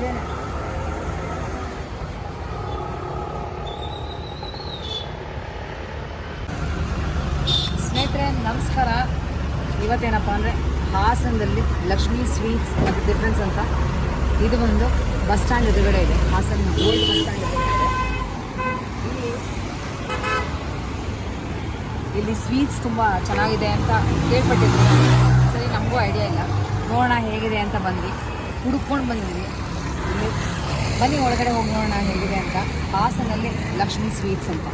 ಸ್ನೇಹಿತರೆ ನಮಸ್ಕಾರ. ಇವತ್ತೇನಪ್ಪ ಅಂದರೆ ಹಾಸನದಲ್ಲಿ ಲಕ್ಷ್ಮೀ ಸ್ವೀಟ್ಸ್ ಮತ್ತು ಡಿಫ್ರೆನ್ಸ್ ಅಂತ ಇದು ಒಂದು ಬಸ್ ಸ್ಟ್ಯಾಂಡ್ ಎದುರುಗಡೆ ಇದೆ. ಹಾಸನ ಓಲ್ಡ್ ಬಸ್ ಸ್ಟ್ಯಾಂಡ್ ಎದುರುಗಡೆ ಇದೆ. ಇಲ್ಲಿ ಸ್ವೀಟ್ಸ್ ತುಂಬ ಚೆನ್ನಾಗಿದೆ ಅಂತ ಕೇಳ್ಪಟ್ಟಿದ್ವಿ. ಸರಿ, ನಮಗೂ ಐಡಿಯಾ ಇಲ್ಲ, ನೋಡೋಣ ಹೇಗಿದೆ ಅಂತ ಬಂದ್ವಿ, ಹುಡುಕೊಂಡು ಬಂದಿದ್ವಿ. ಇಲ್ಲಿ ಬನ್ನಿ ಒಳಗಡೆ ಹೋಗಿ ನೋಡೋಣ ಹೇಗಿದೆ ಅಂತ. ಹಾಸನಲ್ಲಿ ಲಕ್ಷ್ಮೀ ಸ್ವೀಟ್ಸ್ ಅಂತ.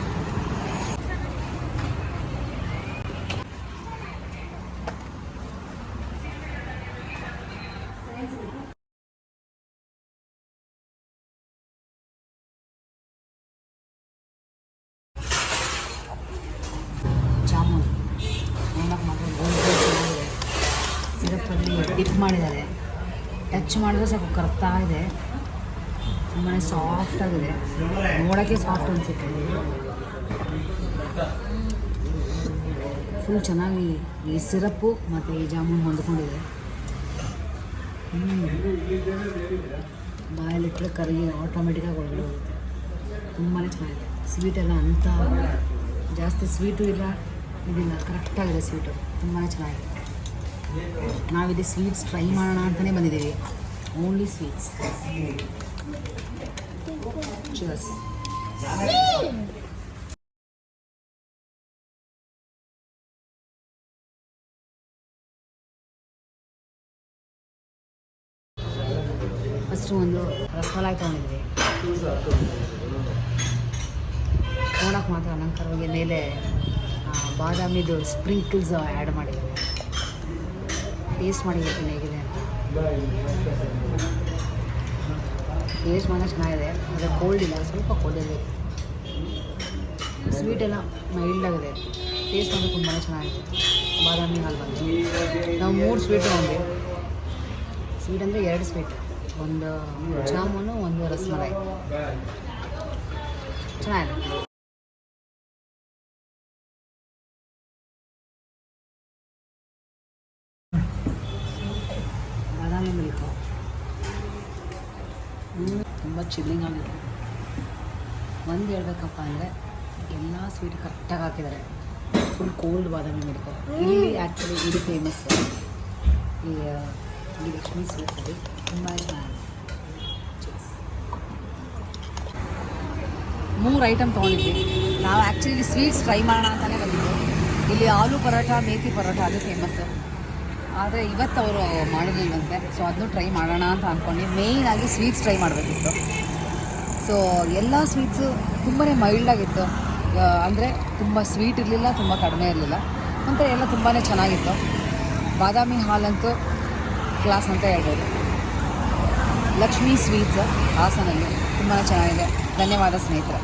ಜಾಮೂನ್ ನೋಡೋಕೆ ಮಾತ್ರ ಚೆನ್ನಾಗಿದೆ. ಸಿರಪ್ಪಲ್ಲಿ ಡಿಪ್ ಮಾಡಿದ್ದಾರೆ. ಟಚ್ ಮಾಡಿದ್ರೆ ಸ್ವಲ್ಪ ಕರ್ತಾ ಇದೆ. ತುಂಬಾ ಸಾಫ್ಟಾಗಿದೆ, ನೋಡೋಕ್ಕೆ ಸಾಫ್ಟ್ ಅನಿಸುತ್ತೆ. ಫುಲ್ ಚೆನ್ನಾಗಿ ಈ ಸಿರಪ್ಪು ಮತ್ತು ಈ ಜಾಮೂನ್ ಹೊಂದ್ಕೊಂಡಿದೆ. ಬಾಯಲ್ಲಿಟ್ಟರೆ ಕರಗಿ ಆಟೋಮೆಟಿಕ್ಕಾಗಿ ಒಳಗಡೆ ಹೋಗುತ್ತೆ. ತುಂಬಾ ಚೆನ್ನಾಗಿದೆ. ಸ್ವೀಟೆಲ್ಲ ಅಂಥ ಜಾಸ್ತಿ ಸ್ವೀಟು ಇಲ್ಲ, ಇದಿಲ್ಲ, ಕರೆಕ್ಟಾಗಿದೆ ಸ್ವೀಟು. ತುಂಬಾ ಚೆನ್ನಾಗಿದೆ. ನಾವಿಲ್ಲಿ ಸ್ವೀಟ್ಸ್ ಟ್ರೈ ಮಾಡೋಣ ಅಂತಲೇ ಬಂದಿದ್ದೀವಿ. Only sweets. ಚೀರ್ಸ್. ಫಸ್ಟು ಒಂದು ರಸಮಲೈ ತೊಗೊಂಡಿದ್ವಿ. ನೋಡೋಕೆ ಮಾತ್ರ ಅಲಂಕಾರವಾಗಿ ಮೇಲೆ ಬಾದಾಮಿದು ಸ್ಪ್ರಿಂಕಲ್ಸ್ ಆ್ಯಡ್ ಮಾಡಿದ್ದಾರೆ. ಟೇಸ್ಟ್ ಮಾಡಿ ಹೇಳ್ತೀನಿ ಹೇಗಿದೆ ಅಂತ. ಟೇಸ್ಟ್ ಮಾತ್ರ ಚೆನ್ನಾಗಿದೆ, ಆದರೆ ಕೋಲ್ಡ್ ಇಲ್ಲ, ಸ್ವಲ್ಪ ಕೋಲ್ಡ್ ಇದೆ. ಸ್ವೀಟೆಲ್ಲ ಮೈಲ್ಡಾಗಿದೆ. ಟೇಸ್ಟ್ ಅಂದರೆ ತುಂಬಾ ಚೆನ್ನಾಗಿದೆ. ಬಾದಾಮಿ ಹಾಲು ಬಂದು ನಾವು 3 ಸ್ವೀಟ್ ತೊಗೊಂಡ್ವಿ. ಸ್ವೀಟ್ ಅಂದರೆ 2 ಸ್ವೀಟ್, ಒಂದು ಜಾಮೂನು, ಒಂದು ರಸಮಲೈ. ಚೆನ್ನಾಗಿದೆ. ಬಾದಾಮಿ ಮಿಲ್ಕು ತುಂಬ ಚಿಲ್ಲಿಂಗ್ ಆಗಿದೆ. ಒಂದು ಹೇಳ್ಬೇಕಪ್ಪ ಅಂದರೆ ಎಲ್ಲ ಸ್ವೀಟ್ ಕರೆಕ್ಟಾಗಿ ಹಾಕಿದ್ದಾರೆ. ಫುಲ್ ಕೋಲ್ಡ್ ಬಾದಾಮಿ ಮಿಲ್ಕು. ಇಲ್ಲಿ ಆ್ಯಕ್ಚುಲಿ ಇದು ಫೇಮಸ್. ಈ ಲಕ್ಷ್ಮೀ ಸ್ವೀಟ್ಸಲ್ಲಿ ತುಂಬ ಚೆನ್ನಾಗಿದೆ. 3 ಐಟಮ್ ತೊಗೊಂಡಿದ್ವಿ ನಾವು. ಆ್ಯಕ್ಚುಲಿ ಸ್ವೀಟ್ಸ್ ಟ್ರೈ ಮಾಡೋಣ ಅಂತಲೇ ಬಂದಿದ್ದು. ಇಲ್ಲಿ ಆಲೂ ಪರೋಟ, ಮೇಥಿ ಪರೋಟ ಅದು ಫೇಮಸ್ಸು. ಆದರೆ ಇವತ್ತು ಅವರು ಮಾಡಿರಲಿಲ್ಲಂತೆ, ಸೊ ಅದನ್ನು ಟ್ರೈ ಮಾಡೋಣ ಅಂತ ಅಂದ್ಕೊಂಡು ಮೇಯ್ನಾಗಿ ಸ್ವೀಟ್ಸ್ ಟ್ರೈ ಮಾಡಬೇಕಿತ್ತು. ಸೊ ಎಲ್ಲ ಸ್ವೀಟ್ಸು ತುಂಬಾ ಮೈಲ್ಡಾಗಿತ್ತು. ಅಂದರೆ ತುಂಬ ಸ್ವೀಟ್ ಇರಲಿಲ್ಲ, ತುಂಬ ಕಡಿಮೆ ಇರಲಿಲ್ಲ, ಒಂಥರ ಎಲ್ಲ ತುಂಬಾ ಚೆನ್ನಾಗಿತ್ತು. ಬಾದಾಮಿ ಹಾಲಂತೂ ಕ್ಲಾಸ್ ಅಂತ ಹೇಳ್ಬೋದು. ಲಕ್ಷ್ಮೀ ಸ್ವೀಟ್ಸ್ ಹಾಸನಲ್ಲಿ ತುಂಬಾ ಚೆನ್ನಾಗಿದೆ. ಧನ್ಯವಾದ ಸ್ನೇಹಿತರೆ.